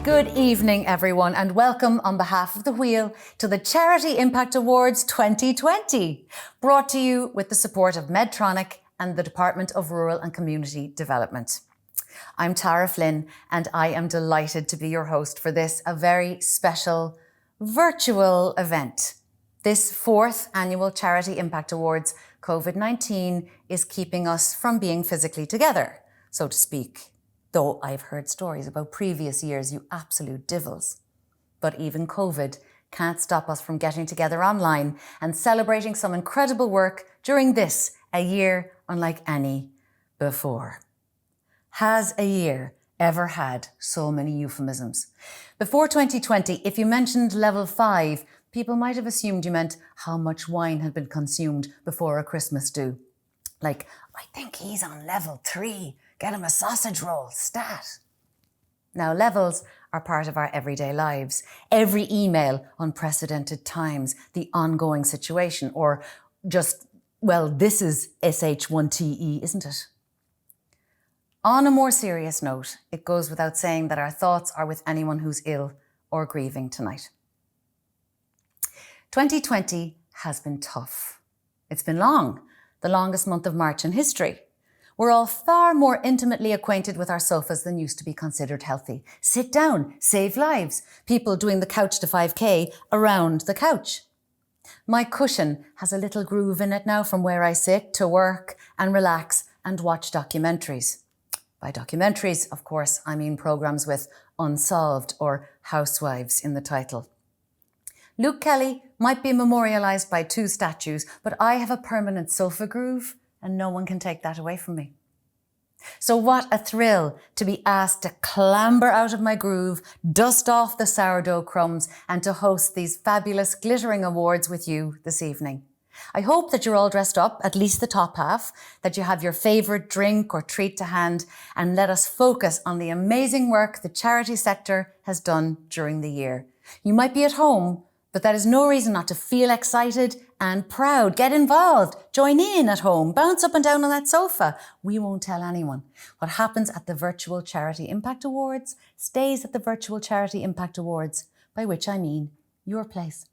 Good evening, everyone, and welcome on behalf of The Wheel to the Charity Impact Awards 2020, brought to you with the support of Medtronic and the Department of Rural and Community Development. I'm Tara Flynn, and I am delighted to be your host for this, a very special virtual event. This fourth annual Charity Impact Awards, COVID-19 is keeping us from being physically together, so to speak. Though I've heard stories about previous years, you absolute divils. But even COVID can't stop us from getting together online and celebrating some incredible work during this, a year unlike any before. Has a year ever had so many euphemisms? Before 2020, if you mentioned level 5, people might have assumed you meant how much wine had been consumed before a Christmas do. Like, I think he's on level 3. Get him a sausage roll, stat. Now, levels are part of our everyday lives. Every email, unprecedented times, the ongoing situation, or just, well, this is SH1TE, isn't it? On a more serious note, it goes without saying that our thoughts are with anyone who's ill or grieving tonight. 2020 has been tough. It's been long, the longest month of March in history. We're all far more intimately acquainted with our sofas than used to be considered healthy. Sit down, save lives. People doing the couch to 5K around the couch. My cushion has a little groove in it now from where I sit to work and relax and watch documentaries. By documentaries, of course, I mean programmes with Unsolved or Housewives in the title. Luke Kelly might be memorialised by 2 statues, but I have a permanent sofa groove and no one can take that away from me. So what a thrill to be asked to clamber out of my groove, dust off the sourdough crumbs, and to host these fabulous glittering awards with you this evening. I hope that you're all dressed up, at least the top half, that you have your favourite drink or treat to hand, and let us focus on the amazing work the charity sector has done during the year. You might be at home, but that is no reason not to feel excited and proud. Get involved. Join in at home. Bounce up and down on that sofa. We won't tell anyone. What happens at the Virtual Charity Impact Awards stays at the Virtual Charity Impact Awards, by which I mean your place.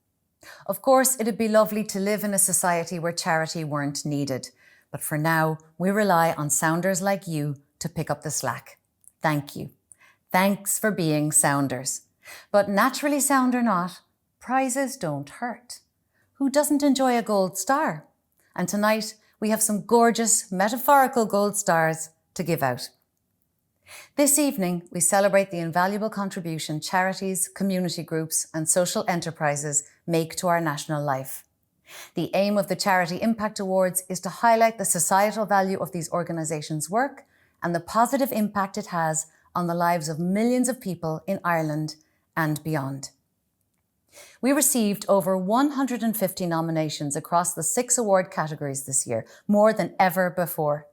Of course, it'd be lovely to live in a society where charity weren't needed. But for now, we rely on sounders like you to pick up the slack. Thank you. Thanks for being sounders. But naturally sound or not, prizes don't hurt. Who doesn't enjoy a gold star? And tonight we have some gorgeous metaphorical gold stars to give out. This evening we celebrate the invaluable contribution charities, community groups and social enterprises make to our national life. The aim of the Charity Impact Awards is to highlight the societal value of these organisations' work and the positive impact it has on the lives of millions of people in Ireland and beyond. We received over 150 nominations across the 6 award categories this year, more than ever before.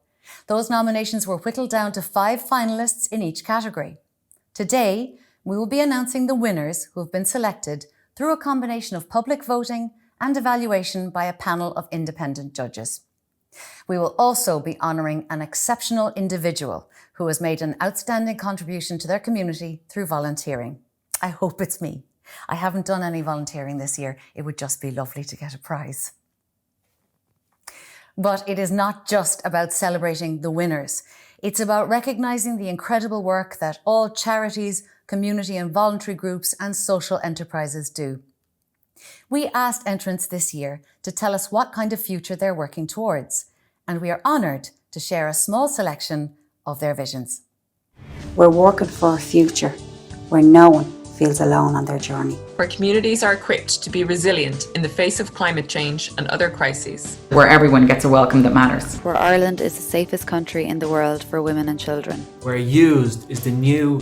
Those nominations were whittled down to 5 finalists in each category. Today, we will be announcing the winners who have been selected through a combination of public voting and evaluation by a panel of independent judges. We will also be honouring an exceptional individual who has made an outstanding contribution to their community through volunteering. I hope it's me. I haven't done any volunteering this year. It would just be lovely to get a prize. But it is not just about celebrating the winners. It's about recognising the incredible work that all charities, community and voluntary groups and social enterprises do. We asked entrants this year to tell us what kind of future they're working towards, and we are honoured to share a small selection of their visions. We're working for a future where no one feels alone on their journey. Where communities are equipped to be resilient in the face of climate change and other crises. Where everyone gets a welcome that matters. Where Ireland is the safest country in the world for women and children. Where used is the new.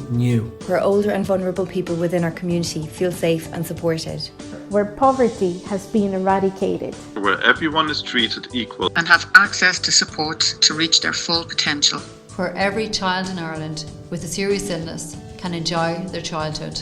Where older and vulnerable people within our community feel safe and supported. Where poverty has been eradicated. Where everyone is treated equal and have access to support to reach their full potential. Where every child in Ireland with a serious illness can enjoy their childhood.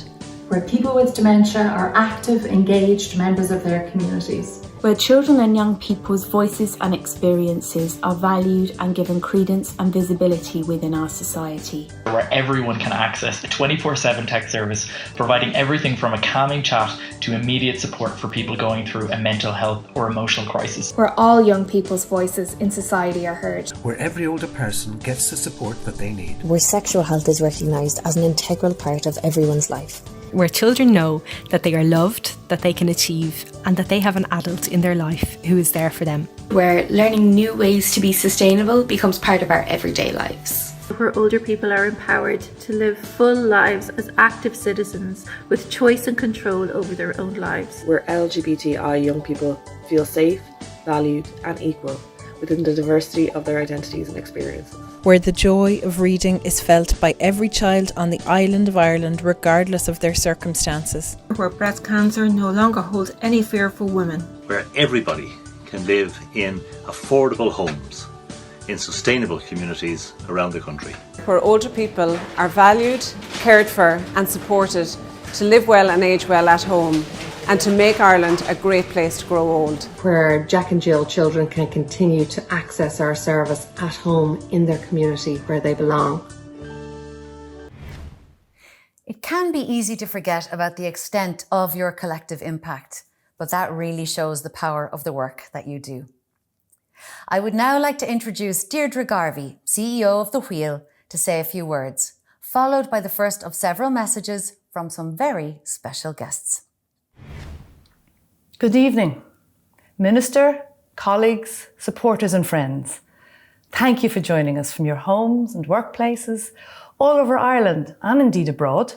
Where people with dementia are active, engaged members of their communities. where children and young people's voices and experiences are valued and given credence and visibility within our society. Where everyone can access a 24/7 tech service, providing everything from a calming chat to immediate support for people going through a mental health or emotional crisis. Where all young people's voices in society are heard. Where every older person gets the support that they need. Where sexual health is recognised as an integral part of everyone's life. Where children know that they are loved, that they can achieve, and that they have an adult in their life who is there for them. Where learning new ways to be sustainable becomes part of our everyday lives. Where older people are empowered to live full lives as active citizens with choice and control over their own lives. Where LGBTI young people feel safe, valued and equal within the diversity of their identities and experiences. Where the joy of reading is felt by every child on the island of Ireland regardless of their circumstances. Where breast cancer no longer holds any fear for women. Where everybody can live in affordable homes in sustainable communities around the country. Where older people are valued, cared for and supported to live well and age well at home and to make Ireland a great place to grow old. Where Jack and Jill children can continue to access our service at home in their community where they belong. It can be easy to forget about the extent of your collective impact, but that really shows the power of the work that you do. I would now like to introduce Deirdre Garvey, CEO of The Wheel, to say a few words, followed by the first of several messages from some very special guests. Good evening, Minister, colleagues, supporters and friends. Thank you for joining us from your homes and workplaces all over Ireland and indeed abroad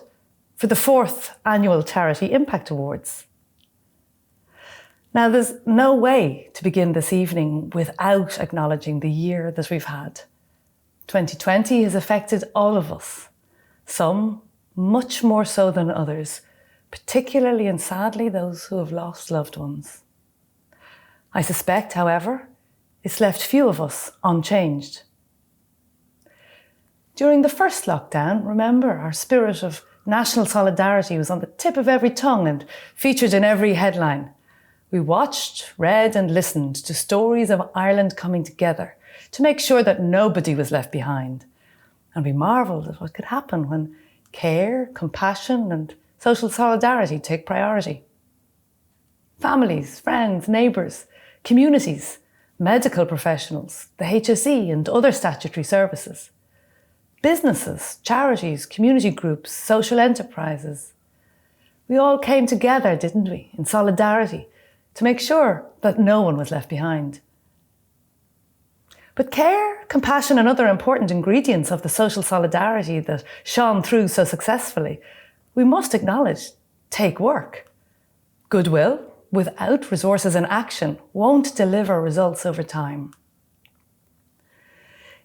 for the 4th Annual Charity Impact Awards. Now, there's no way to begin this evening without acknowledging the year that we've had. 2020 has affected all of us, some much more so than others, particularly and sadly those who have lost loved ones. I suspect, however, it's left few of us unchanged. During the first lockdown, remember, our spirit of national solidarity was on the tip of every tongue and featured in every headline. We watched, read and listened to stories of Ireland coming together to make sure that nobody was left behind. And we marvelled at what could happen when care, compassion and social solidarity take priority. Families, friends, neighbours, communities, medical professionals, the HSE and other statutory services, businesses, charities, community groups, social enterprises. We all came together, didn't we, in solidarity to make sure that no one was left behind. But care, compassion and other important ingredients of the social solidarity that shone through so successfully, we must acknowledge, take work. Goodwill, without resources and action, won't deliver results over time.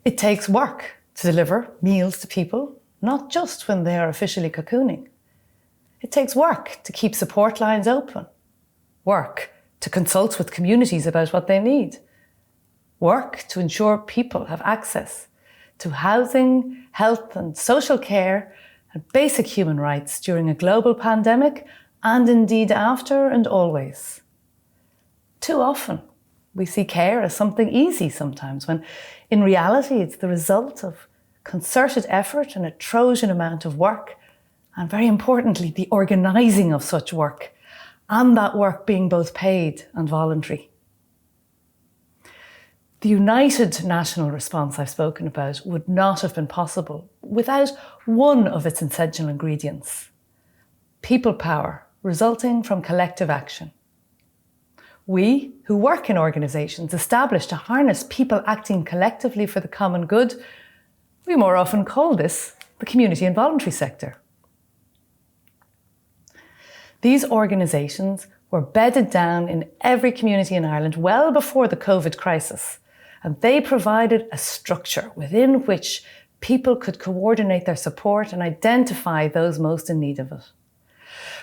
It takes work to deliver meals to people, not just when they are officially cocooning. It takes work to keep support lines open, work to consult with communities about what they need, work to ensure people have access to housing, health and social care and basic human rights during a global pandemic and indeed after and always. Too often, we see care as something easy sometimes, when in reality it's the result of concerted effort and a Trojan amount of work, and very importantly, the organising of such work, and that work being both paid and voluntary. The united national response I've spoken about would not have been possible without one of its essential ingredients: people power resulting from collective action. We, who work in organisations established to harness people acting collectively for the common good, we more often call this the community and voluntary sector. These organisations were bedded down in every community in Ireland well before the COVID crisis, and they provided a structure within which people could coordinate their support and identify those most in need of it.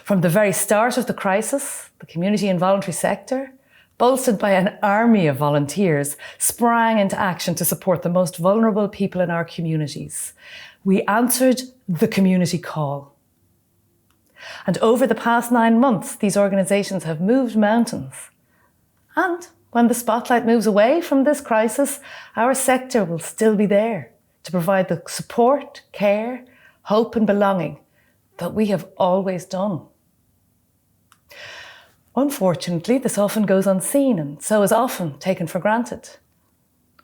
From the very start of the crisis, the community and voluntary sector, bolstered by an army of volunteers, sprang into action to support the most vulnerable people in our communities. We answered the community call. And over the past 9 months, these organisations have moved mountains And when the spotlight moves away from this crisis, our sector will still be there to provide the support, care, hope and belonging that we have always done. Unfortunately, this often goes unseen and so is often taken for granted.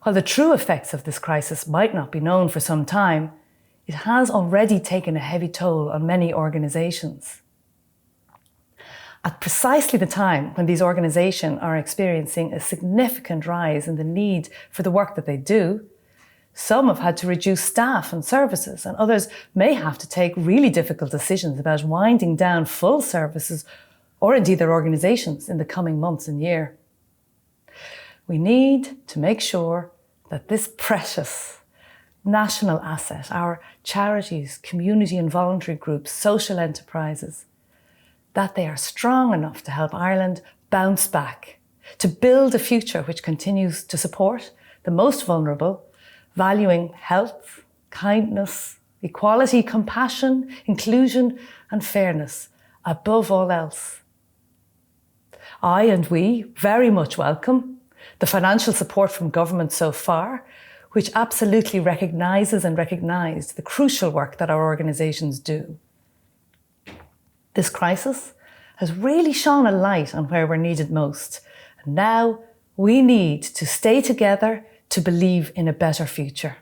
While the true effects of this crisis might not be known for some time, it has already taken a heavy toll on many organisations. At precisely the time when these organisations are experiencing a significant rise in the need for the work that they do, some have had to reduce staff and services, and others may have to take really difficult decisions about winding down full services or indeed their organisations in the coming months and year. We need to make sure that this precious national asset, our charities, community and voluntary groups, social enterprises, that they are strong enough to help Ireland bounce back, to build a future which continues to support the most vulnerable, valuing health, kindness, equality, compassion, inclusion and fairness above all else. I and we very much welcome the financial support from government so far, which absolutely recognises and recognised the crucial work that our organisations do. This crisis has really shone a light on where we're needed most. And now we need to stay together to believe in a better future.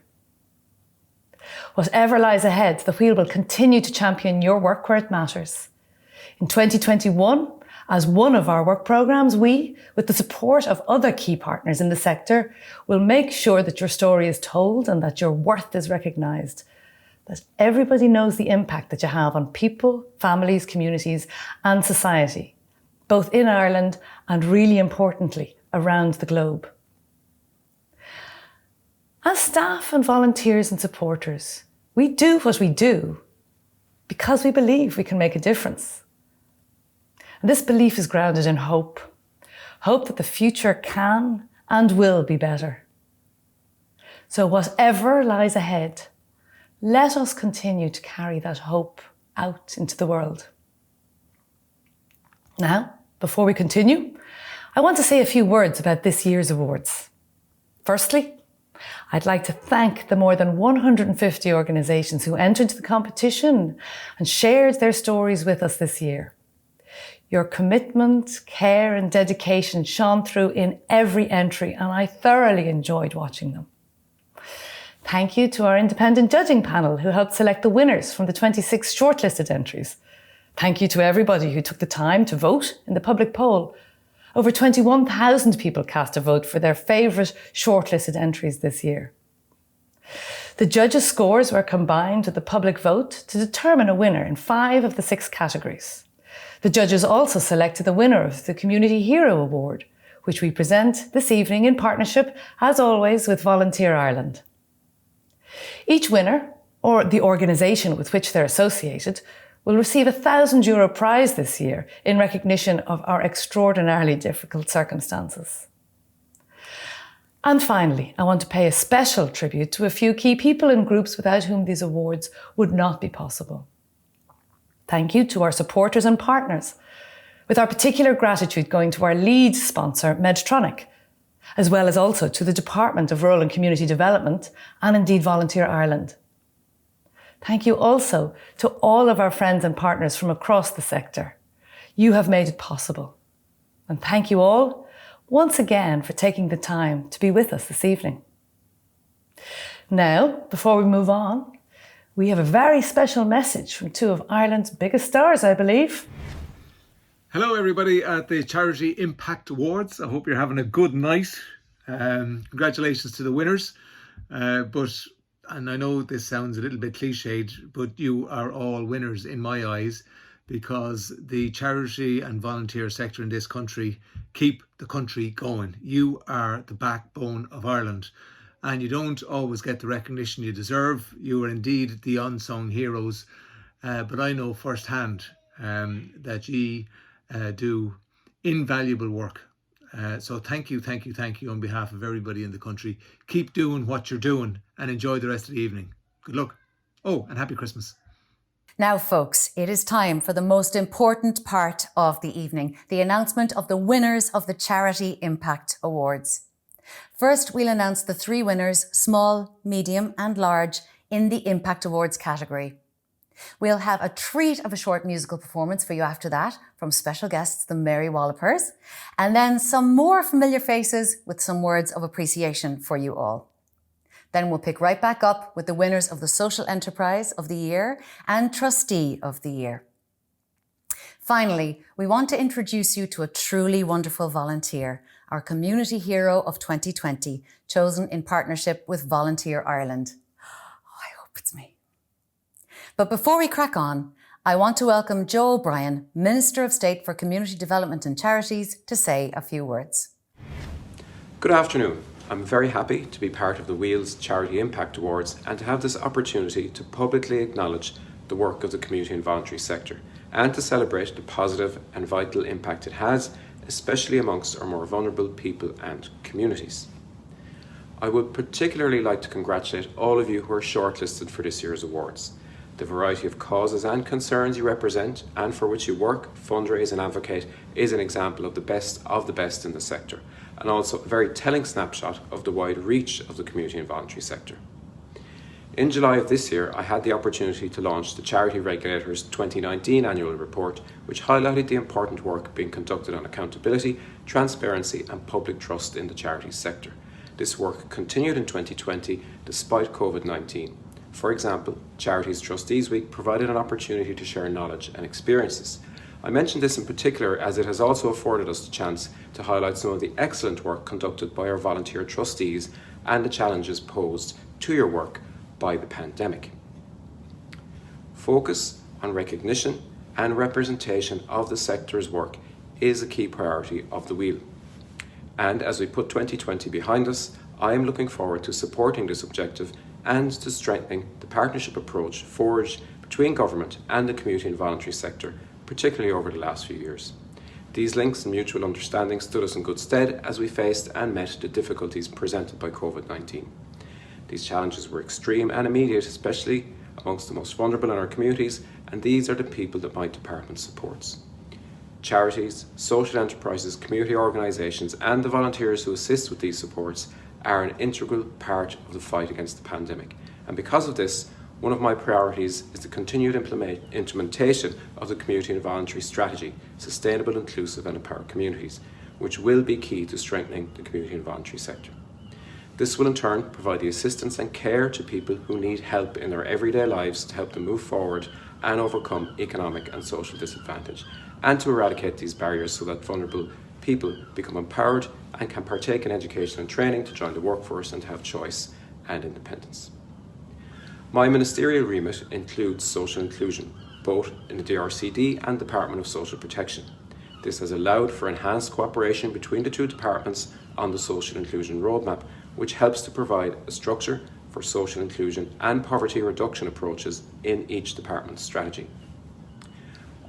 Whatever lies ahead, the Wheel will continue to champion your work where it matters. In 2021, as one of our work programmes, we, with the support of other key partners in the sector, will make sure that your story is told and that your worth is recognised, that everybody knows the impact that you have on people, families, communities and society, both in Ireland and really importantly, around the globe. As staff and volunteers and supporters, we do what we do because we believe we can make a difference. And this belief is grounded in hope. Hope that the future can and will be better. So whatever lies ahead, let us continue to carry that hope out into the world. Now, before we continue, I want to say a few words about this year's awards. Firstly, I'd like to thank the more than 150 organisations who entered the competition and shared their stories with us this year. Your commitment, care and dedication shone through in every entry and I thoroughly enjoyed watching them. Thank you to our independent judging panel who helped select the winners from the 26 shortlisted entries. Thank you to everybody who took the time to vote in the public poll. Over 21,000 people cast a vote for their favourite shortlisted entries this year. The judges' scores were combined with the public vote to determine a winner in 5 of the 6 categories. The judges also selected the winner of the Community Hero Award, which we present this evening in partnership, as always, with Volunteer Ireland. Each winner, or the organisation with which they're associated, will receive a €1,000 prize this year in recognition of our extraordinarily difficult circumstances. And finally, I want to pay a special tribute to a few key people and groups without whom these awards would not be possible. Thank you to our supporters and partners, with our particular gratitude going to our lead sponsor, Medtronic, as well as also to the Department of Rural and Community Development and indeed Volunteer Ireland. Thank you also to all of our friends and partners from across the sector. You have made it possible. And thank you all once again for taking the time to be with us this evening. Now, before we move on, we have a very special message from 2 of Ireland's biggest stars, I believe. Hello everybody at the Charity Impact Awards. I hope you're having a good night. Congratulations to the winners. And I know this sounds a little bit cliched, but you are all winners in my eyes because the charity and volunteer sector in this country keep the country going. You are the backbone of Ireland and you don't always get the recognition you deserve. You are indeed the unsung heroes, but I know firsthand that you do invaluable work. So thank you on behalf of everybody in the country. Keep doing what you're doing and enjoy the rest of the evening. Good luck. Oh, and happy Christmas. Now, folks, it is time for the most important part of the evening, the announcement of the winners of the Charity Impact Awards. First, we'll announce the 3 winners, small, medium and large, in the Impact Awards category. We'll have a treat of a short musical performance for you after that from special guests, the Mary Wallopers, and then some more familiar faces with some words of appreciation for you all. Then we'll pick right back up with the winners of the Social Enterprise of the Year and Trustee of the Year. Finally, we want to introduce you to a truly wonderful volunteer, our Community Hero of 2020, chosen in partnership with Volunteer Ireland. Oh, I hope it's me. But before we crack on, I want to welcome Joe O'Brien, Minister of State for Community Development and Charities, to say a few words. Good afternoon. I'm very happy to be part of the Wheels Charity Impact Awards and to have this opportunity to publicly acknowledge the work of the community and voluntary sector and to celebrate the positive and vital impact it has, especially amongst our more vulnerable people and communities. I would particularly like to congratulate all of you who are shortlisted for this year's awards. The variety of causes and concerns you represent and for which you work, fundraise and advocate is an example of the best in the sector, and also a very telling snapshot of the wide reach of the community and voluntary sector. In July of this year, I had the opportunity to launch the Charity Regulator's 2019 annual report, which highlighted the important work being conducted on accountability, transparency and public trust in the charities sector. This work continued in 2020 despite COVID-19. For example, Charities Trustees Week provided an opportunity to share knowledge and experiences. I mention this in particular as it has also afforded us the chance to highlight some of the excellent work conducted by our volunteer trustees and the challenges posed to your work by the pandemic. Focus on recognition and representation of the sector's work is a key priority of the Wheel. And as we put 2020 behind us, I am looking forward to supporting this objective and to strengthening the partnership approach forged between government and the community and voluntary sector, particularly over the last few years. These links and mutual understanding stood us in good stead as we faced and met the difficulties presented by COVID-19. These challenges were extreme and immediate, especially amongst the most vulnerable in our communities, and these are the people that my department supports. Charities, social enterprises, community organisations and the volunteers who assist with these supports are an integral part of the fight against the pandemic. And because of this, one of my priorities is the continued implementation of the community and voluntary strategy, Sustainable, Inclusive and Empowered Communities, which will be key to strengthening the community and voluntary sector. This will in turn provide the assistance and care to people who need help in their everyday lives to help them move forward and overcome economic and social disadvantage, and to eradicate these barriers so that vulnerable people become empowered and can partake in education and training to join the workforce and to have choice and independence. My ministerial remit includes social inclusion, both in the DRCD and Department of Social Protection. This has allowed for enhanced cooperation between the two departments on the social inclusion roadmap, which helps to provide a structure for social inclusion and poverty reduction approaches in each department's strategy.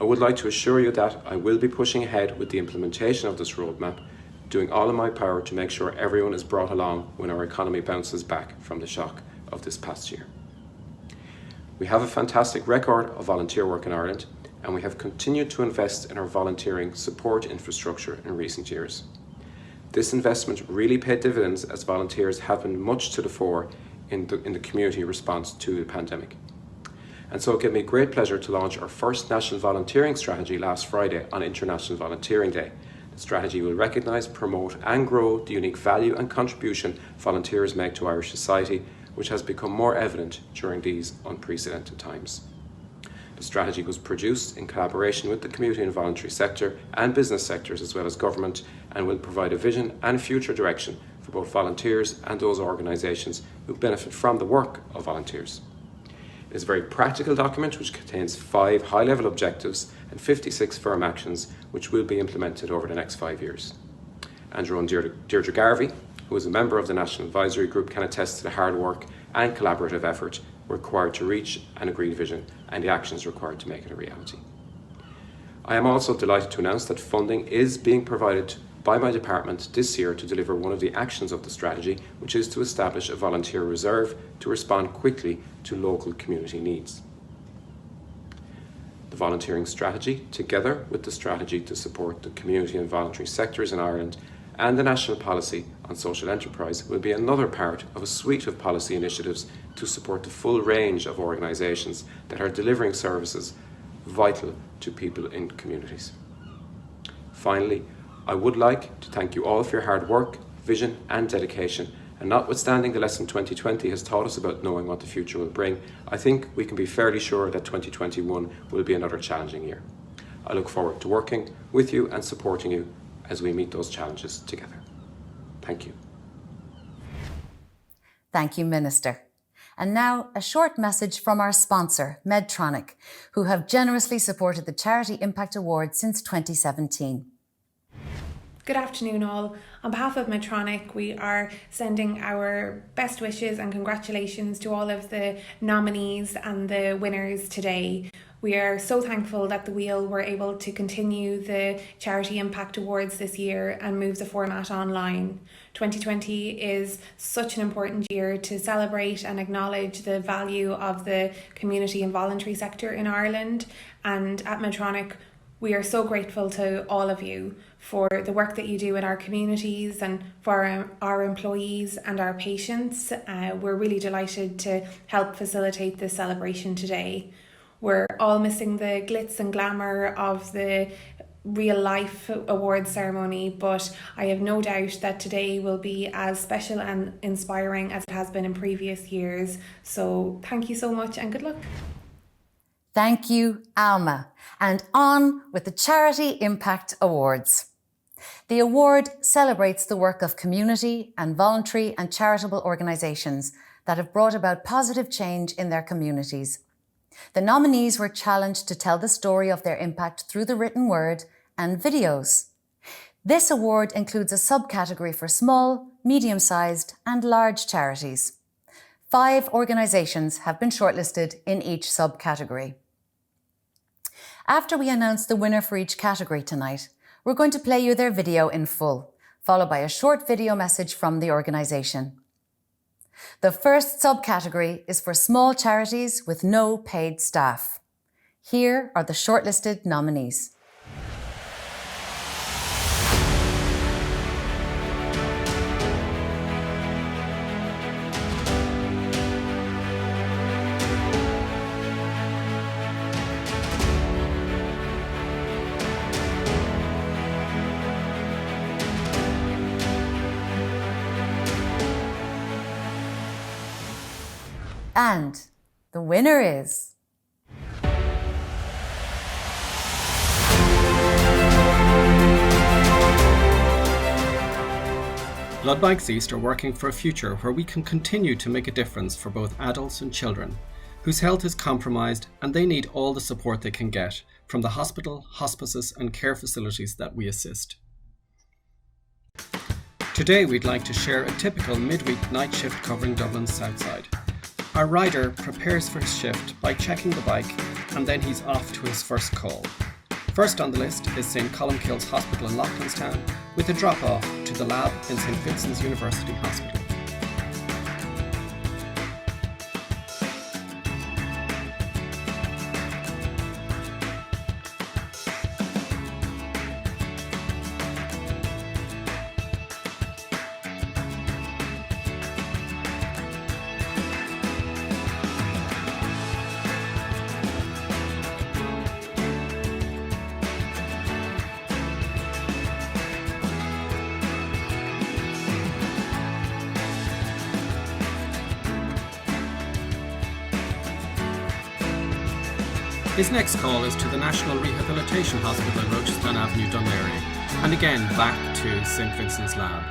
I would like to assure you that I will be pushing ahead with the implementation of this roadmap, doing all in my power to make sure everyone is brought along when our economy bounces back from the shock of this past year. We have a fantastic record of volunteer work in Ireland, and we have continued to invest in our volunteering support infrastructure in recent years. This investment really paid dividends as volunteers have been much to the fore in the community response to the pandemic. And so it gave me great pleasure to launch our first national volunteering strategy last Friday on International Volunteering Day. The strategy will recognise, promote and grow the unique value and contribution volunteers make to Irish society, which has become more evident during these unprecedented times. The strategy was produced in collaboration with the community and voluntary sector and business sectors as well as government, and will provide a vision and future direction for both volunteers and those organisations who benefit from the work of volunteers. It is a very practical document which contains 5 high-level objectives and 56 firm actions which will be implemented over the next 5 years. Andrew and Deirdre Garvey, who is a member of the National Advisory Group, can attest to the hard work and collaborative effort required to reach an agreed vision and the actions required to make it a reality. I am also delighted to announce that funding is being provided by my department this year to deliver one of the actions of the strategy, which is to establish a volunteer reserve to respond quickly to local community needs. The volunteering strategy, together with the strategy to support the community and voluntary sectors in Ireland, and the national policy on social enterprise, will be another part of a suite of policy initiatives to support the full range of organisations that are delivering services vital to people in communities. Finally, I would like to thank you all for your hard work, vision and dedication. And notwithstanding the lesson 2020 has taught us about knowing what the future will bring, I think we can be fairly sure that 2021 will be another challenging year. I look forward to working with you and supporting you as we meet those challenges together. Thank you. Thank you, Minister. And now a short message from our sponsor, Medtronic, who have generously supported the Charity Impact Award since 2017. Good afternoon all. On behalf of Medtronic, we are sending our best wishes and congratulations to all of the nominees and the winners today. We are so thankful that the Wheel were able to continue the Charity Impact Awards this year and move the format online. 2020 is such an important year to celebrate and acknowledge the value of the community and voluntary sector in Ireland. And at Medtronic, we are so grateful to all of you for the work that you do in our communities and for our employees and our patients. We're really delighted to help facilitate this celebration today. We're all missing the glitz and glamour of the real life awards ceremony, but I have no doubt that today will be as special and inspiring as it has been in previous years. So thank you so much and good luck. Thank you, Alma. And on with the Charity Impact Awards. The award celebrates the work of community and voluntary and charitable organisations that have brought about positive change in their communities. The nominees were challenged to tell the story of their impact through the written word and videos. This award includes a subcategory for small, medium-sized and large charities. 5 organisations have been shortlisted in each subcategory. After we announce the winner for each category tonight, we're going to play you their video in full, followed by a short video message from the organisation. The first subcategory is for small charities with no paid staff. Here are the shortlisted nominees. And the winner is... Blood Banks East are working for a future where we can continue to make a difference for both adults and children whose health is compromised and they need all the support they can get from the hospital, hospices and care facilities that we assist. Today we'd like to share a typical midweek night shift covering Dublin's south side. Our rider prepares for his shift by checking the bike and then he's off to his first call. First on the list is St Columkille's Hospital in Loughlinstown with a drop-off to the lab in St Vincent's University Hospital. His next call is to the National Rehabilitation Hospital in Rochestown Avenue, Dunleary, and again back to St Vincent's Lab.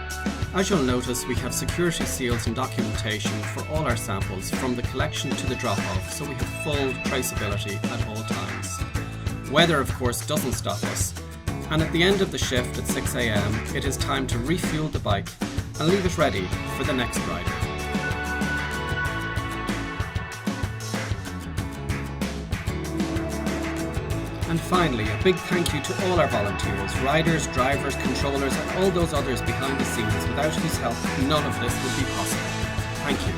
As you'll notice, we have security seals and documentation for all our samples from the collection to the drop-off, so we have full traceability at all times. Weather, of course, doesn't stop us, and at the end of the shift at 6 a.m, it is time to refuel the bike and leave it ready for the next rider. And finally, a big thank you to all our volunteers, riders, drivers, controllers and all those others behind the scenes without whose help none of this would be possible. Thank you.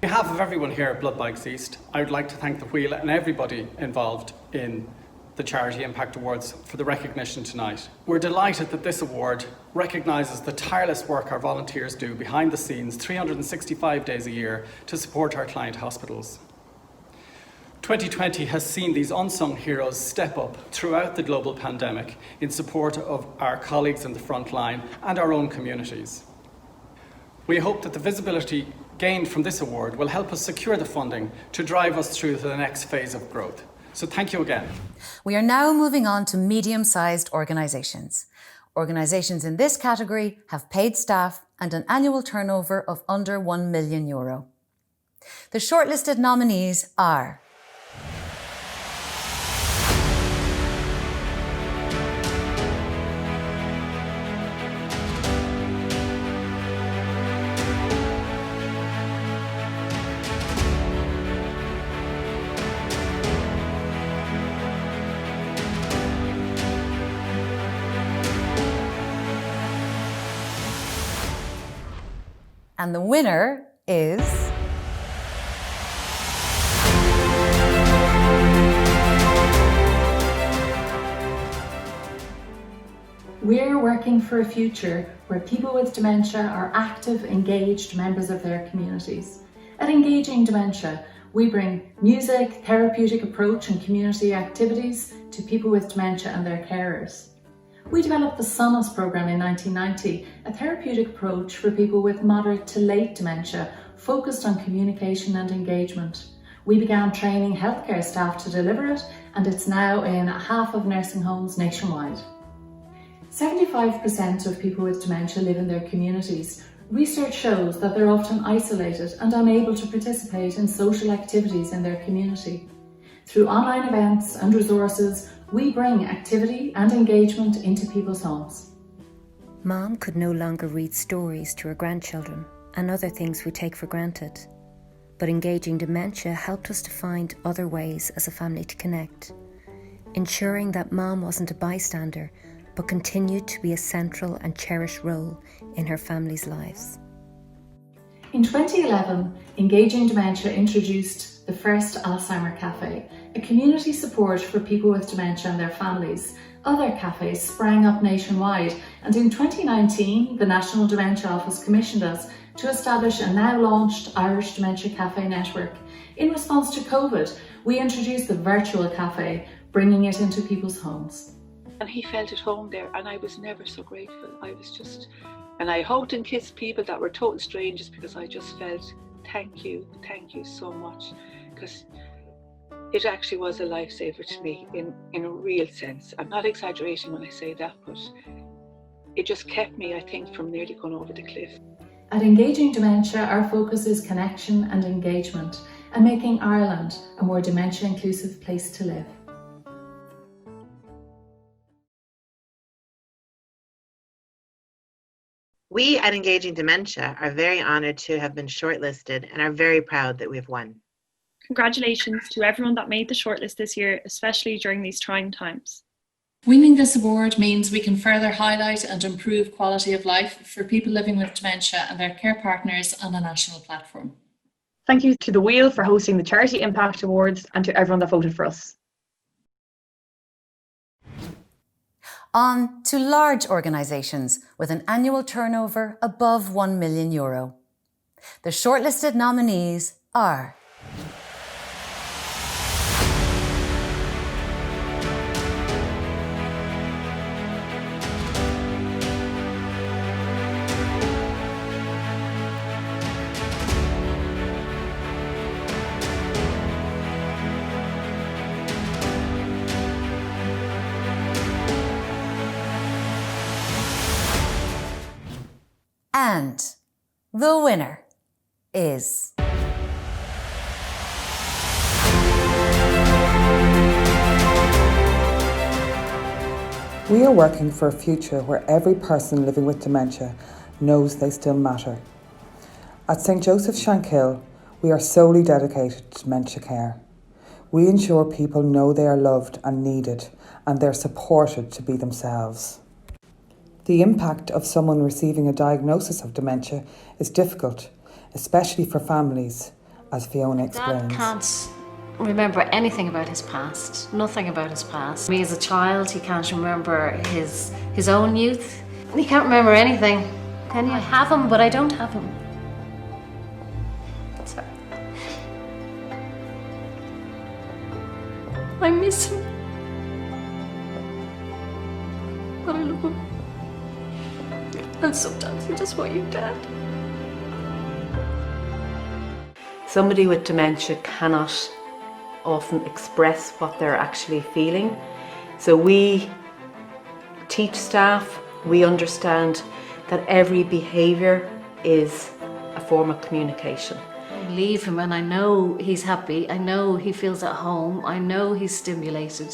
On behalf of everyone here at Blood Banks East, I would like to thank the Wheel and everybody involved in the Charity Impact Awards for the recognition tonight. We're delighted that this award recognises the tireless work our volunteers do behind the scenes 365 days a year to support our client hospitals. 2020 has seen these unsung heroes step up throughout the global pandemic in support of our colleagues in the front line and our own communities. We hope that the visibility gained from this award will help us secure the funding to drive us through to the next phase of growth. So thank you again. We are now moving on to medium-sized organisations. Organisations in this category have paid staff and an annual turnover of under €1 million. The shortlisted nominees are and the winner is We're working for a future where people with dementia are active, engaged members of their communities. At Engaging Dementia, we bring music, therapeutic approach and community activities to people with dementia and their carers. We developed the Solace programme in 1990, a therapeutic approach for people with moderate to late dementia focused on communication and engagement. We began training healthcare staff to deliver it, and it's now in half of nursing homes nationwide. 75% of people with dementia live in their communities. Research shows that they're often isolated and unable to participate in social activities in their community. Through online events and resources, we bring activity and engagement into people's homes. Mom could no longer read stories to her grandchildren and other things we take for granted. But Engaging Dementia helped us to find other ways as a family to connect, ensuring that Mom wasn't a bystander, but continued to be a central and cherished role in her family's lives. In 2011, Engaging Dementia introduced the first Alzheimer Cafe, a community support for people with dementia and their families. Other cafes sprang up nationwide, and in 2019, the National Dementia Office commissioned us to establish a now launched Irish Dementia Cafe network. In response to COVID, we introduced the virtual cafe, bringing it into people's homes. And he felt at home there, and I was never so grateful. And I hugged and kissed people that were total strangers because I just felt, thank you so much. Because it actually was a lifesaver to me in a real sense. I'm not exaggerating when I say that, but it just kept me, I think, from nearly going over the cliff. At Engaging Dementia, our focus is connection and engagement and making Ireland a more dementia-inclusive place to live. We at Engaging Dementia are very honoured to have been shortlisted and are very proud that we've won. Congratulations to everyone that made the shortlist this year, especially during these trying times. Winning this award means we can further highlight and improve quality of life for people living with dementia and their care partners on a national platform. Thank you to the Wheel for hosting the Charity Impact Awards and to everyone that voted for us. On to large organisations with an annual turnover above €1 million. The shortlisted nominees are and the winner is We are working for a future where every person living with dementia knows they still matter. At St Joseph's Shankill, we are solely dedicated to dementia care. We ensure people know they are loved and needed, and they're supported to be themselves. The impact of someone receiving a diagnosis of dementia is difficult, especially for families, as Fiona Dad explains. can't remember anything about his past, nothing about his past. Me as a child, he can't remember his own youth. He can't remember anything. Can you? I have him, but I don't have him. Sorry. I miss him. But I love him. And sometimes I just want you dead. Somebody with dementia cannot often express what they're actually feeling. So we teach staff, we understand that every behaviour is a form of communication. I leave him and I know he's happy, I know he feels at home, I know he's stimulated.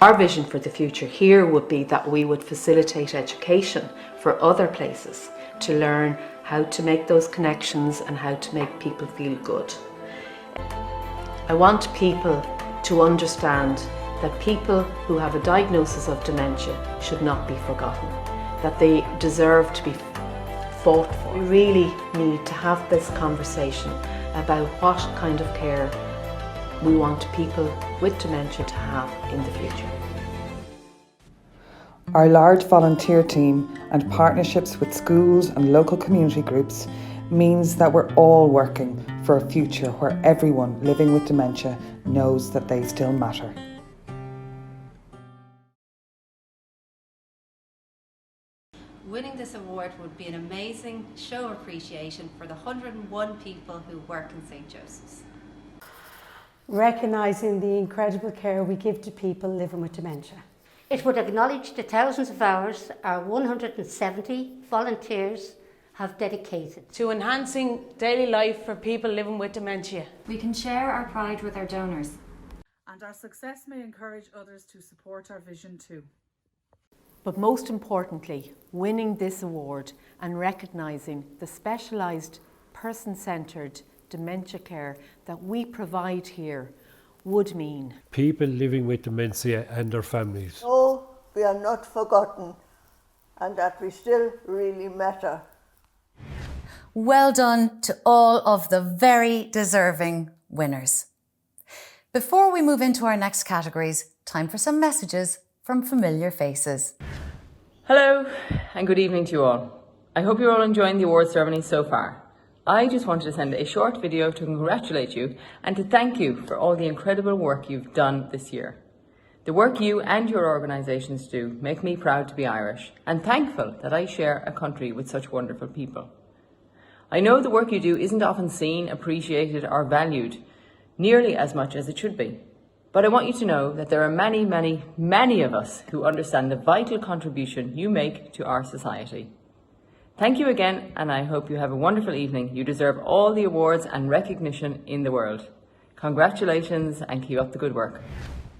Our vision for the future here would be that we would facilitate education for other places to learn how to make those connections and how to make people feel good. I want people to understand that people who have a diagnosis of dementia should not be forgotten, that they deserve to be fought for. We really need to have this conversation about what kind of care we want people with dementia to have in the future. Our large volunteer team and partnerships with schools and local community groups means that we're all working for a future where everyone living with dementia knows that they still matter. Winning this award would be an amazing show of appreciation for the 101 people who work in St. Joseph's. Recognising the incredible care we give to people living with dementia. It would acknowledge the thousands of hours our 170 volunteers have dedicated to enhancing daily life for people living with dementia. We can share our pride with our donors. And our success may encourage others to support our vision too. But most importantly, winning this award and recognising the specialised, person-centred dementia care that we provide here would mean people living with dementia and their families. No, we are not forgotten and that we still really matter. Well done to all of the very deserving winners. Before we move into our next categories, time for some messages from familiar faces. Hello and good evening to you all. I hope you're all enjoying the awards ceremony so far. I just wanted to send a short video to congratulate you and to thank you for all the incredible work you've done this year. The work you and your organisations do make me proud to be Irish and thankful that I share a country with such wonderful people. I know the work you do isn't often seen, appreciated or valued nearly as much as it should be. But I want you to know that there are many, many, many of us who understand the vital contribution you make to our society. Thank you again, and I hope you have a wonderful evening. You deserve all the awards and recognition in the world. Congratulations and keep up the good work.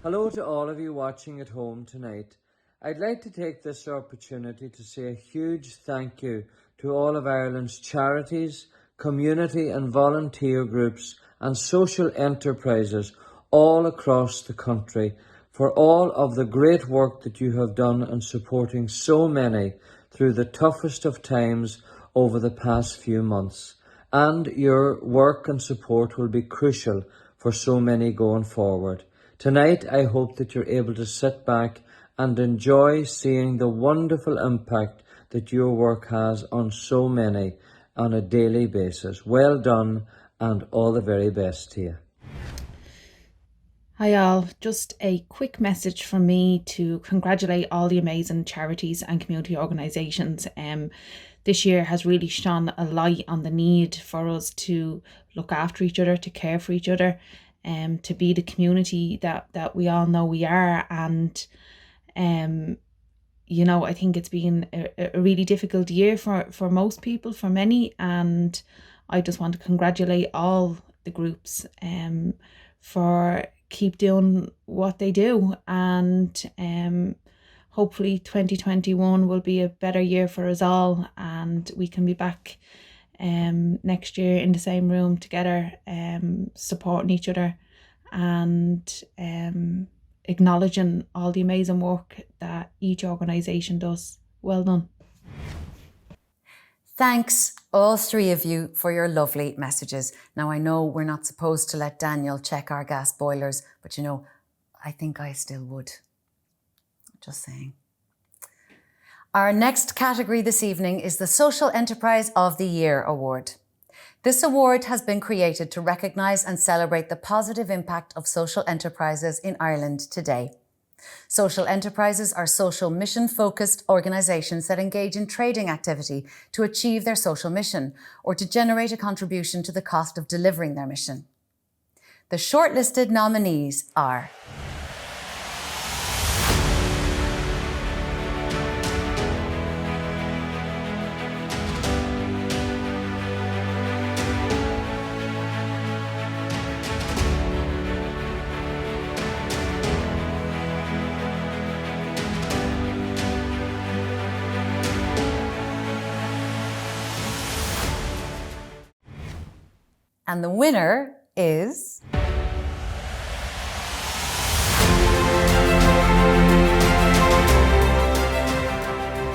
Hello to all of you watching at home tonight. I'd like to take this opportunity to say a huge thank you to all of Ireland's charities, community and volunteer groups and social enterprises all across the country for all of the great work that you have done in supporting so many through the toughest of times over the past few months. And your work and support will be crucial for so many going forward. Tonight, I hope that you're able to sit back and enjoy seeing the wonderful impact that your work has on so many on a daily basis. Well done and all the very best to you. Hi all, just a quick message from me to congratulate all the amazing charities and community organisations. This year has really shone a light on the need for us to look after each other, to care for each other, to be the community that we all know we are. And you know, I think it's been a really difficult year for most people, for many, and I just want to congratulate all the groups for keep doing what they do, and hopefully 2021 will be a better year for us all, and we can be back next year in the same room together, supporting each other and acknowledging all the amazing work that each organisation does. Well done. Thanks all three of you, for your lovely messages. Now, I know we're not supposed to let Daniel check our gas boilers, but you know, I think I still would. Just saying. Our next category this evening is the Social Enterprise of the Year Award. This award has been created to recognise and celebrate the positive impact of social enterprises in Ireland today. Social enterprises are social mission-focused organisations that engage in trading activity to achieve their social mission or to generate a contribution to the cost of delivering their mission. The shortlisted nominees are and the winner is...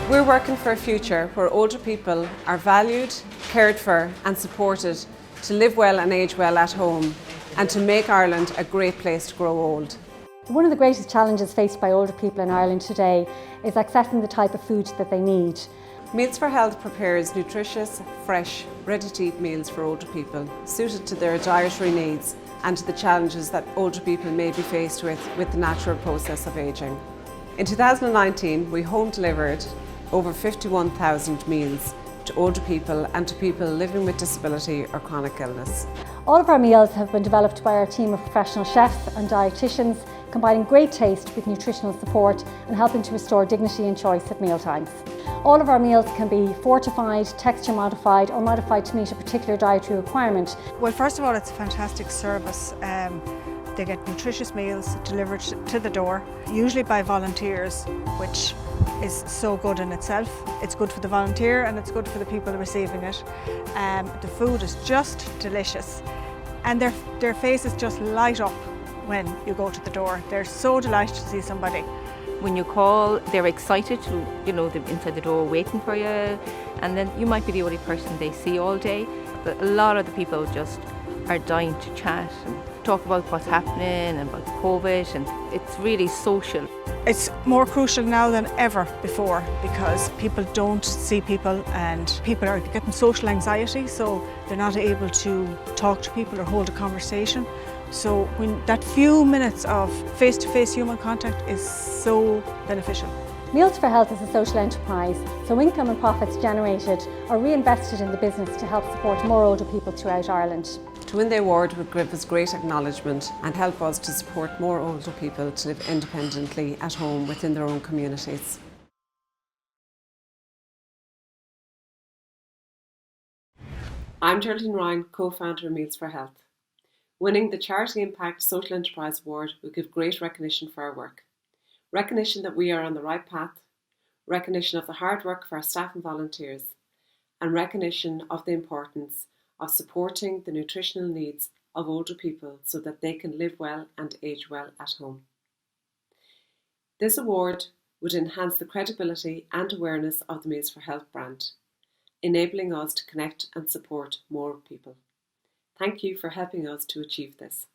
We're working for a future where older people are valued, cared for and supported to live well and age well at home and to make Ireland a great place to grow old. One of the greatest challenges faced by older people in Ireland today is accessing the type of food that they need. Meals for Health prepares nutritious, fresh, ready-to-eat meals for older people, suited to their dietary needs and to the challenges that older people may be faced with the natural process of ageing. In 2019, we home delivered over 51,000 meals to older people and to people living with disability or chronic illness. All of our meals have been developed by our team of professional chefs and dietitians, combining great taste with nutritional support and helping to restore dignity and choice at mealtimes. All of our meals can be fortified, texture modified or modified to meet a particular dietary requirement. Well, first of all, it's a fantastic service. They get nutritious meals delivered to the door, usually by volunteers, which is so good in itself. It's good for the volunteer and it's good for the people receiving it. The food is just delicious and their faces just light up when you go to the door. They're so delighted to see somebody. When you call, they're excited to, they're inside the door waiting for you, and then you might be the only person they see all day, but a lot of the people just are dying to chat and talk about what's happening and about COVID, and it's really social. It's more crucial now than ever before because people don't see people and people are getting social anxiety, so they're not able to talk to people or hold a conversation. So when that few minutes of face-to-face human contact is so beneficial. Meals for Health is a social enterprise, so income and profits generated are reinvested in the business to help support more older people throughout Ireland. To win the award would give us great acknowledgement and help us to support more older people to live independently at home within their own communities. I'm Geraldine Ryan, co-founder of Meals for Health. Winning the Charity Impact Social Enterprise Award will give great recognition for our work. Recognition that we are on the right path, recognition of the hard work of our staff and volunteers, and recognition of the importance of supporting the nutritional needs of older people so that they can live well and age well at home. This award would enhance the credibility and awareness of the Meals for Health brand, enabling us to connect and support more people. Thank you for helping us to achieve this.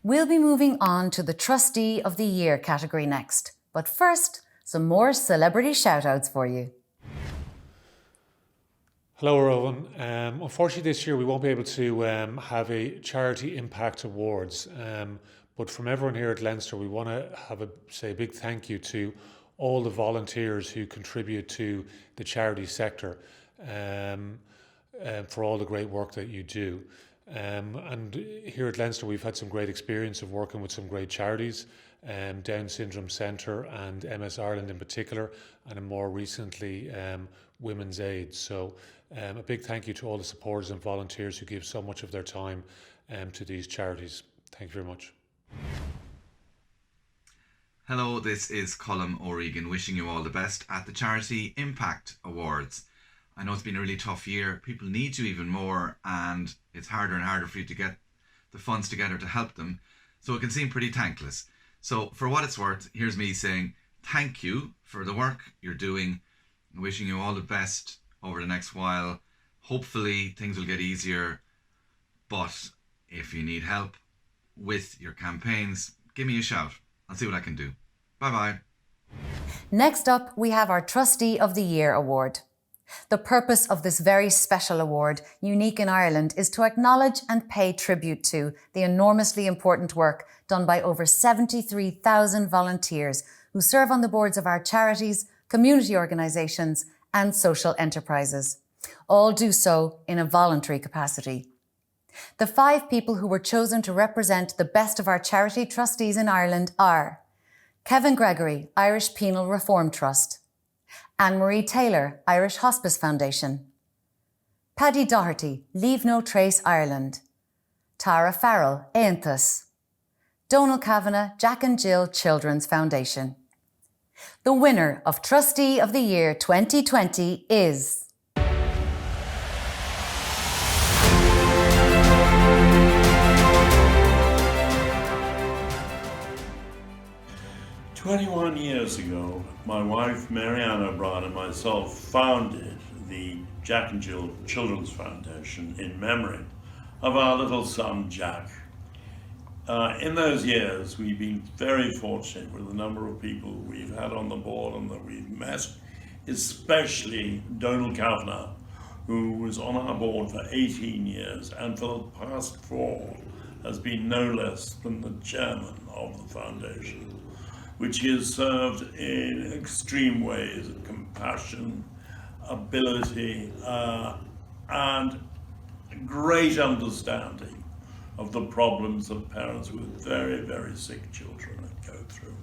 We'll be moving on to the Trustee of the Year category next. But first, some more celebrity shout-outs for you. Hello, Rowan. Unfortunately, this year we won't be able to have a Charity Impact Awards. But from everyone here at Leinster, we want to have a big thank you to all the volunteers who contribute to the charity sector. For all the great work that you do. And here at Leinster we've had some great experience of working with some great charities, Down Syndrome Centre and MS Ireland in particular, and more recently Women's Aid. So a big thank you to all the supporters and volunteers who give so much of their time to these charities. Thank you very much. Hello, this is Colm O'Regan wishing you all the best at the Charity Impact Awards. I know it's been a really tough year. People need you even more and it's harder and harder for you to get the funds together to help them. So it can seem pretty thankless. So for what it's worth, here's me saying thank you for the work you're doing. Wishing you all the best over the next while. Hopefully things will get easier, but if you need help with your campaigns, give me a shout. I'll see what I can do. Bye-bye. Next up, we have our Trustee of the Year award. The purpose of this very special award, unique in Ireland, is to acknowledge and pay tribute to the enormously important work done by over 73,000 volunteers who serve on the boards of our charities, community organisations and social enterprises. All do so in a voluntary capacity. The 5 people who were chosen to represent the best of our charity trustees in Ireland are Kevin Gregory, Irish Penal Reform Trust; Anne-Marie Taylor, Irish Hospice Foundation; Paddy Doherty, Leave No Trace Ireland; Tara Farrell, Aontas; Donal Kavanagh, Jack and Jill Children's Foundation. The winner of Trustee of the Year 2020 is... 21 years ago, my wife Marianne O'Brien and myself founded the Jack and Jill Children's Foundation in memory of our little son Jack. In those years, we've been very fortunate with the number of people we've had on the board and that we've met, especially Donal Kavanagh, who was on our board for 18 years and for the past 4 has been no less than the chairman of the foundation, which he has served in extreme ways of compassion, ability, and great understanding of the problems that parents with very, very sick children go through.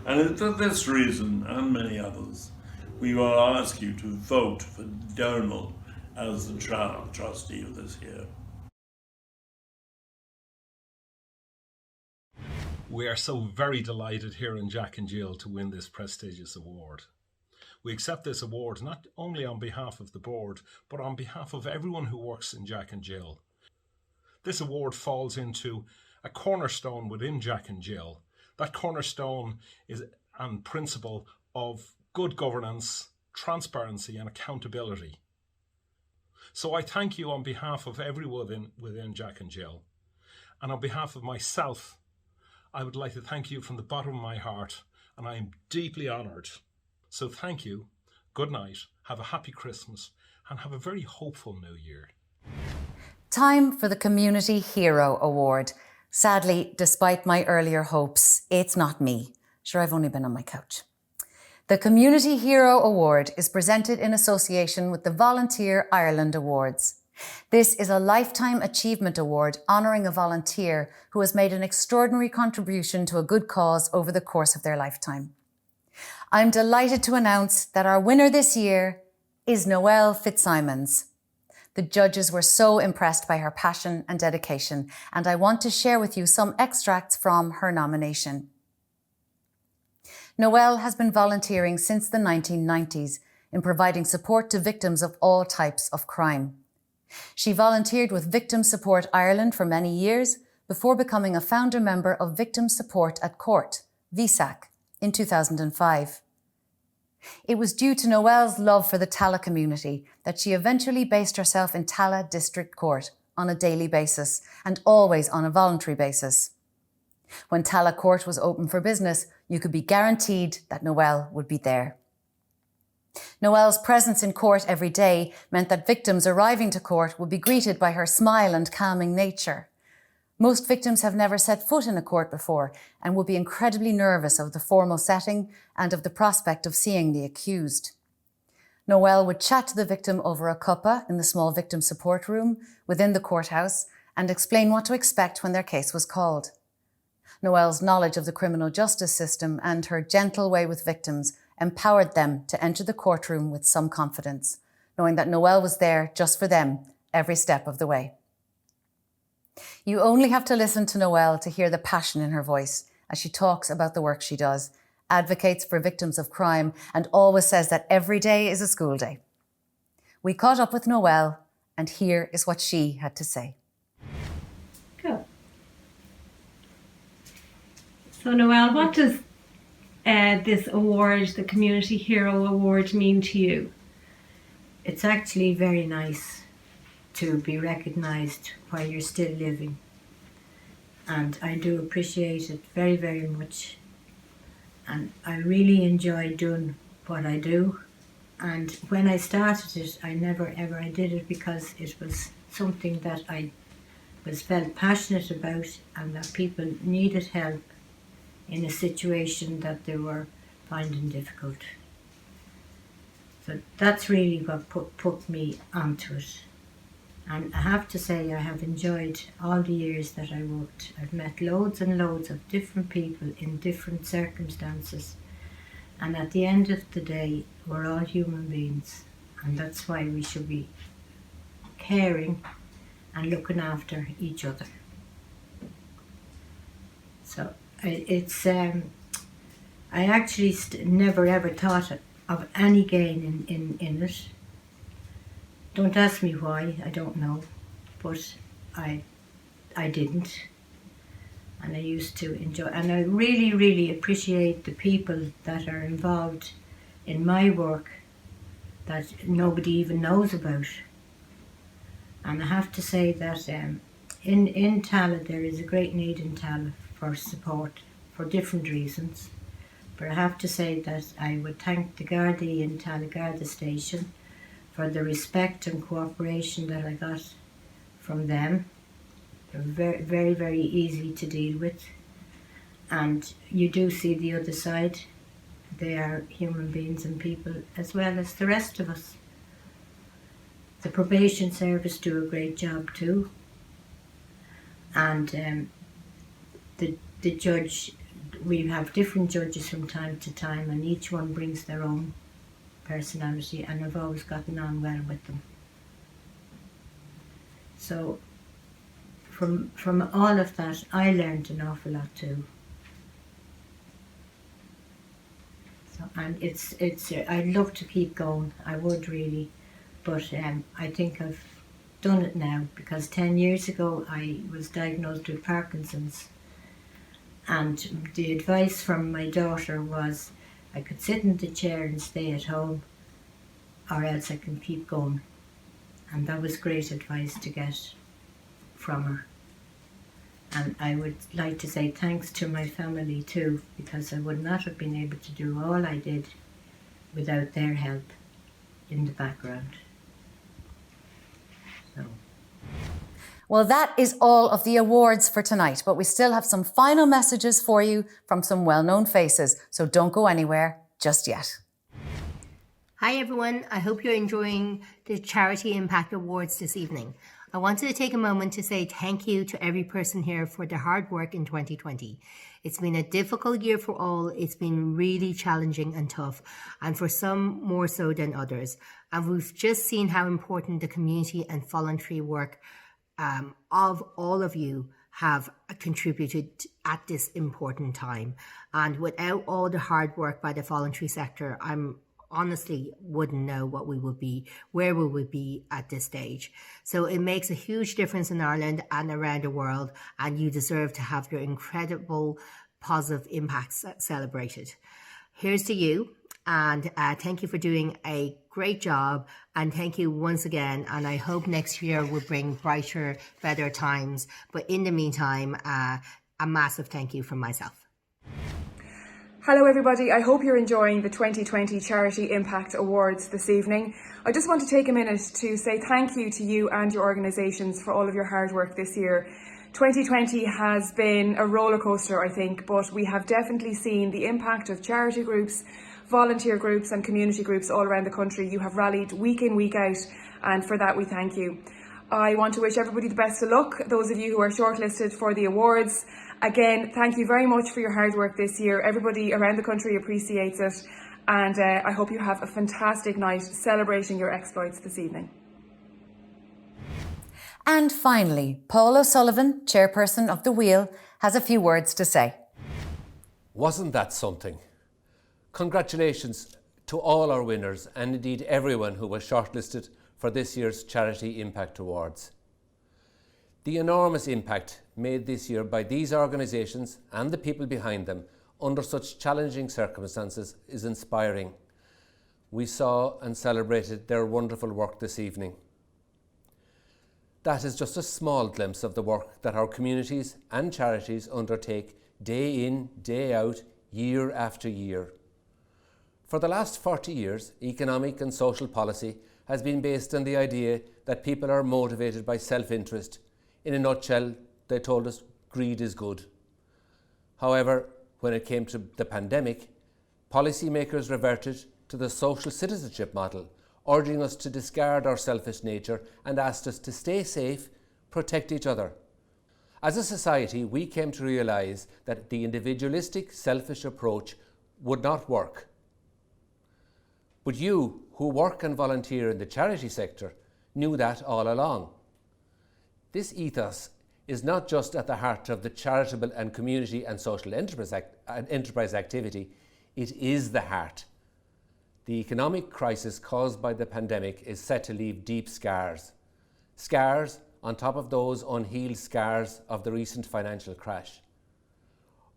And for this reason, and many others, we will ask you to vote for Donal as the trustee of this year. We are so very delighted here in Jack and Jill to win this prestigious award. We accept this award not only on behalf of the board, but on behalf of everyone who works in Jack and Jill. This award falls into a cornerstone within Jack and Jill. That cornerstone is a principle of good governance, transparency and accountability. So I thank you on behalf of everyone within Jack and Jill. And on behalf of myself, I would like to thank you from the bottom of my heart, and I am deeply honoured. So thank you, good night, have a happy Christmas, and have a very hopeful New Year. Time for the Community Hero Award. Sadly, despite my earlier hopes, it's not me. Sure, I've only been on my couch. The Community Hero Award is presented in association with the Volunteer Ireland Awards. This is a Lifetime Achievement Award honouring a volunteer who has made an extraordinary contribution to a good cause over the course of their lifetime. I'm delighted to announce that our winner this year is Noelle Fitzsimons. The judges were so impressed by her passion and dedication, and I want to share with you some extracts from her nomination. Noelle has been volunteering since the 1990s in providing support to victims of all types of crime. She volunteered with Victim Support Ireland for many years before becoming a founder member of Victim Support at Court, VSAC, in 2005. It was due to Noelle's love for the Tallaght community that she eventually based herself in Tallaght District Court on a daily basis and always on a voluntary basis. When Tallaght Court was open for business, you could be guaranteed that Noelle would be there. Noelle's presence in court every day meant that victims arriving to court would be greeted by her smile and calming nature. Most victims have never set foot in a court before and would be incredibly nervous of the formal setting and of the prospect of seeing the accused. Noelle would chat to the victim over a cuppa in the small victim support room within the courthouse and explain what to expect when their case was called. Noelle's knowledge of the criminal justice system and her gentle way with victims empowered them to enter the courtroom with some confidence, knowing that Noelle was there just for them every step of the way. You only have to listen to Noelle to hear the passion in her voice as she talks about the work she does, advocates for victims of crime, and always says that every day is a school day. We caught up with Noelle, and here is what she had to say. Cool. So Noelle, what does this award, the Community Hero Award, mean to you? it's actually very nice to be recognised while you're still living. And I do appreciate it very, very much. And I really enjoy doing what I do. And when I started it, I did it because it was something that I felt passionate about, and that people needed help in a situation that they were finding difficult. So that's really what put me onto it. And I have to say, I have enjoyed all the years that I worked. I've met loads and loads of different people in different circumstances. And at the end of the day, we're all human beings. And that's why we should be caring and looking after each other. So it's, I actually never ever thought of any gain in it. Don't ask me why, I don't know, but I didn't. And I used to enjoy, and I really, really appreciate the people that are involved in my work that nobody even knows about. And I have to say that in Tala, there is a great need in Tala for support for different reasons. But I have to say that I would thank the Gardaí in Tala Garda Station for the respect and cooperation that I got from them. They're very, very, very easy to deal with. And you do see the other side. They are human beings and people as well as the rest of us. The probation service do a great job too. And the judge, we have different judges from time to time, and each one brings their own personality, and I've always gotten on well with them. So from all of that, I learned an awful lot too. So, and it's I'd love to keep going, I would really, but I think I've done it now, because 10 years ago I was diagnosed with Parkinson's, and the advice from my daughter was I could sit in the chair and stay at home, or else I can keep going. And that was great advice to get from her. And I would like to say thanks to my family too, because I would not have been able to do all I did without their help in the background. So. Well, that is all of the awards for tonight, but we still have some final messages for you from some well-known faces, so don't go anywhere just yet. Hi everyone, I hope you're enjoying the Charity Impact Awards this evening. I wanted to take a moment to say thank you to every person here for their hard work in 2020. It's been a difficult year for all. It's been really challenging and tough, and for some more so than others. And we've just seen how important the community and voluntary work of all of you have contributed at this important time. And without all the hard work by the voluntary sector, I'm honestly wouldn't know what we would be, where we would be at this stage. So it makes a huge difference in Ireland and around the world, and you deserve to have your incredible positive impacts celebrated. Here's to you, and thank you for doing a great job, and thank you once again, and I hope next year will bring brighter, better times. But in the meantime, a massive thank you from myself. Hello everybody, I hope you're enjoying the 2020 Charity Impact Awards this evening. I just want to take a minute to say thank you to you and your organisations for all of your hard work this year. 2020 has been a roller coaster, I think, but we have definitely seen the impact of charity groups, volunteer groups and community groups all around the country. You have rallied week in, week out, and for that we thank you. I want to wish everybody the best of luck, those of you who are shortlisted for the awards. Again, thank you very much for your hard work this year. Everybody around the country appreciates it, and I hope you have a fantastic night celebrating your exploits this evening. And finally, Paul O'Sullivan, chairperson of The Wheel, has a few words to say. Wasn't that something? Congratulations to all our winners, and indeed everyone who was shortlisted for this year's Charity Impact Awards. The enormous impact made this year by these organisations and the people behind them under such challenging circumstances is inspiring. we saw and celebrated their wonderful work this evening. That is just a small glimpse of the work that our communities and charities undertake day in, day out, year after year. For the last 40 years, economic and social policy has been based on the idea that people are motivated by self-interest. In a nutshell, they told us greed is good. However, when it came to the pandemic, policymakers reverted to the social citizenship model, urging us to discard our selfish nature and asked us to stay safe, protect each other. As a society, we came to realise that the individualistic, selfish approach would not work. But you, who work and volunteer in the charity sector, knew that all along. This ethos is not just at the heart of the charitable and community and social enterprise activity, it is the heart. The economic crisis caused by the pandemic is set to leave deep scars. Scars on top of those unhealed scars of the recent financial crash.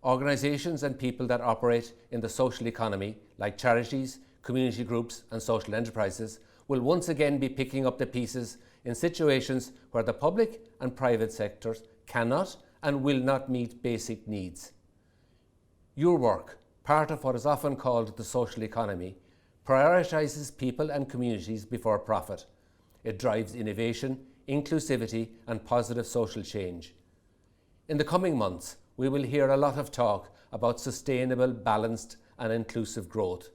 Organisations and people that operate in the social economy, like charities, community groups and social enterprises, will once again be picking up the pieces in situations where the public and private sectors cannot and will not meet basic needs. Your work, part of what is often called the social economy, prioritises people and communities before profit. It drives innovation, inclusivity and positive social change. In the coming months, we will hear a lot of talk about sustainable, balanced and inclusive growth.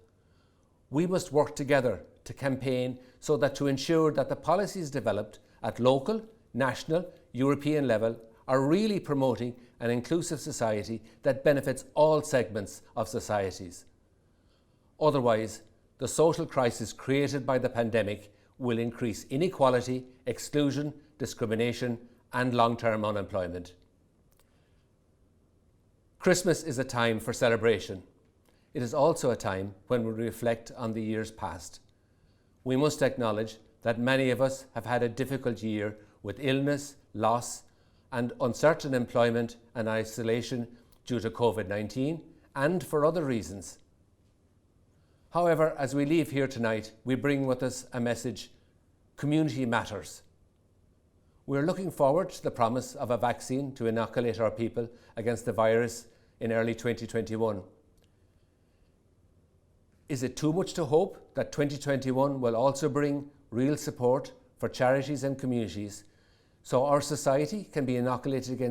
We must work together to campaign so that to ensure that the policies developed at local, national, European level are really promoting an inclusive society that benefits all segments of societies. Otherwise, the social crisis created by the pandemic will increase inequality, exclusion, discrimination and long-term unemployment. Christmas is a time for celebration. It is also a time when we reflect on the years past. We must acknowledge that many of us have had a difficult year with illness, loss, and uncertain employment and isolation due to COVID-19 and for other reasons. However, as we leave here tonight, we bring with us a message: community matters. We're looking forward to the promise of a vaccine to inoculate our people against the virus in early 2021. Is it too much to hope that 2021 will also bring real support for charities and communities so our society can be inoculated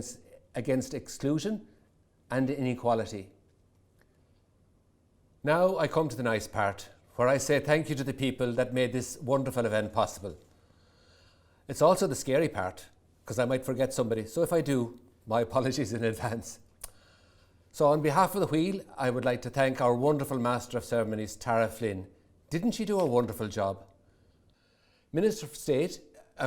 against exclusion and inequality? Now I come to the nice part, where I say thank you to the people that made this wonderful event possible. It's also the scary part, because I might forget somebody, so if I do, my apologies in advance. So on behalf of the Wheel, I would like to thank our wonderful Master of Ceremonies, Tara Flynn. Didn't she do a wonderful job? Minister of State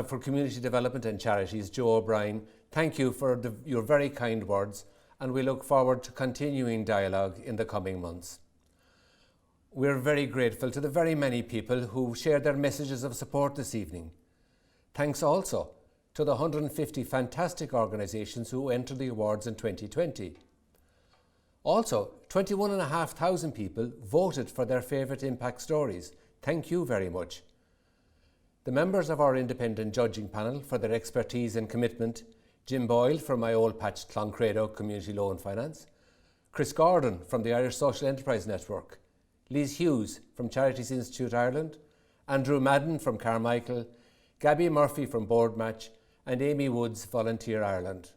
for Community Development and Charities, Joe O'Brien, thank you for your very kind words, and we look forward to continuing dialogue in the coming months. We're very grateful to the very many people who shared their messages of support this evening. Thanks also to the 150 fantastic organisations who entered the awards in 2020. Also, 21,500 people voted for their favourite impact stories. Thank you very much. The members of our independent judging panel for their expertise and commitment: Jim Boyle from my old patch Cloncredo Community Law and Finance, Chris Gordon from the Irish Social Enterprise Network, Liz Hughes from Charities Institute Ireland, Andrew Madden from Carmichael, Gabby Murphy from Board Match and Amy Woods, Volunteer Ireland.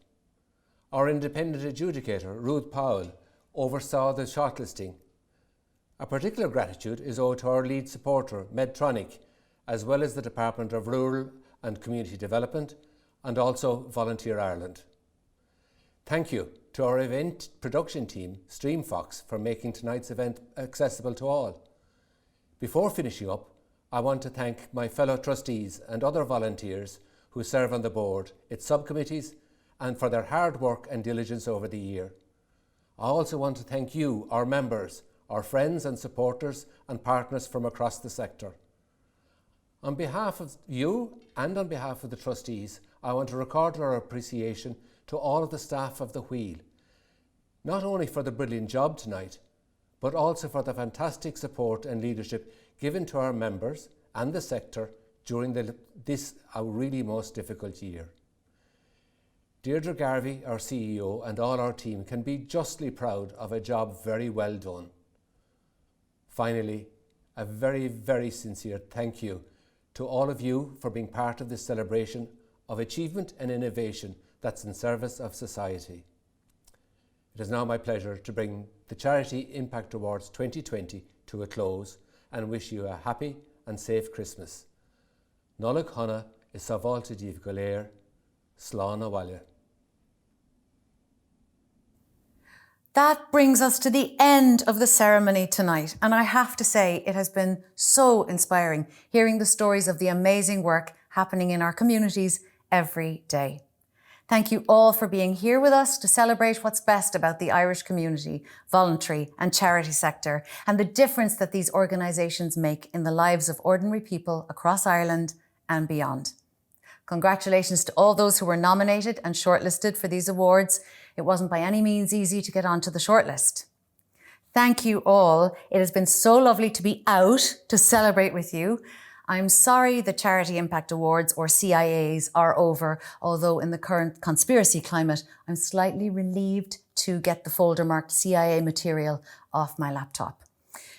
Our independent adjudicator, Ruth Powell, oversaw the shortlisting. A particular gratitude is owed to our lead supporter, Medtronic, as well as the Department of Rural and Community Development and also Volunteer Ireland. Thank you to our event production team, StreamFox, for making tonight's event accessible to all. Before finishing up, I want to thank my fellow trustees and other volunteers who serve on the board, its subcommittees, and for their hard work and diligence over the year. I also want to thank you, our members, our friends and supporters and partners from across the sector. On behalf of you and on behalf of the trustees, I want to record our appreciation to all of the staff of the Wheel, not only for the brilliant job tonight, but also for the fantastic support and leadership given to our members and the sector during this our really most difficult year. Deirdre Garvey, our CEO, and all our team can be justly proud of a job very well done. Finally, a very, very sincere thank you to all of you for being part of this celebration of achievement and innovation that's in service of society. It is now my pleasure to bring the Charity Impact Awards 2020 to a close and wish you a happy and safe Christmas. Nollaig Hannah is Savalta Díobh go léir, Slán a bhaile. That brings us to the end of the ceremony tonight, and I have to say it has been so inspiring hearing the stories of the amazing work happening in our communities every day. Thank you all for being here with us to celebrate what's best about the Irish community, voluntary and charity sector, and the difference that these organisations make in the lives of ordinary people across Ireland and beyond. Congratulations to all those who were nominated and shortlisted for these awards. It wasn't by any means easy to get onto the shortlist. Thank you all. It has been so lovely to be out to celebrate with you. I'm sorry the Charity Impact Awards, or CIAs, are over, although in the current conspiracy climate, I'm slightly relieved to get the folder marked CIA material off my laptop.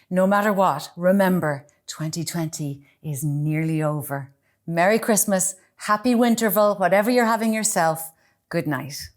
No matter what, remember, 2020 is nearly over. Merry Christmas, happy Winterval, whatever you're having yourself. Good night.